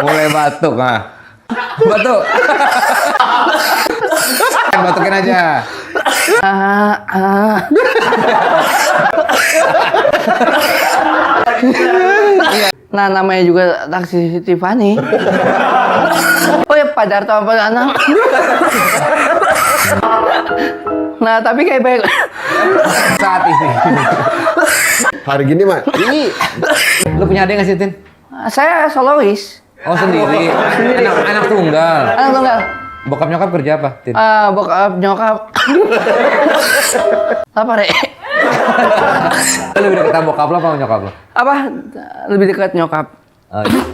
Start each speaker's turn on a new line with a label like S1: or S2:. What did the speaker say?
S1: mulai batuk ah. Batuk. Batukin aja.
S2: Nah, namanya juga taksi Tiffany. Oh ya, Pak Darto apa anak? Nah, tapi kayak baik
S1: Saat ini.
S3: Hari gini mah, ini
S1: Lu punya adik nggak sih, Tin?
S2: saya solois.
S1: Oh, sendiri. Anak tunggal.
S2: Anak tunggal.
S1: Bokap nyokap kerja apa, Tin?
S2: Bokap nyokap. Apa, Rek?
S1: Lu lebih dekat sama bokap lo apa sama nyokap lo?
S2: Apa? Lebih dekat nyokap.
S1: Oh, iya.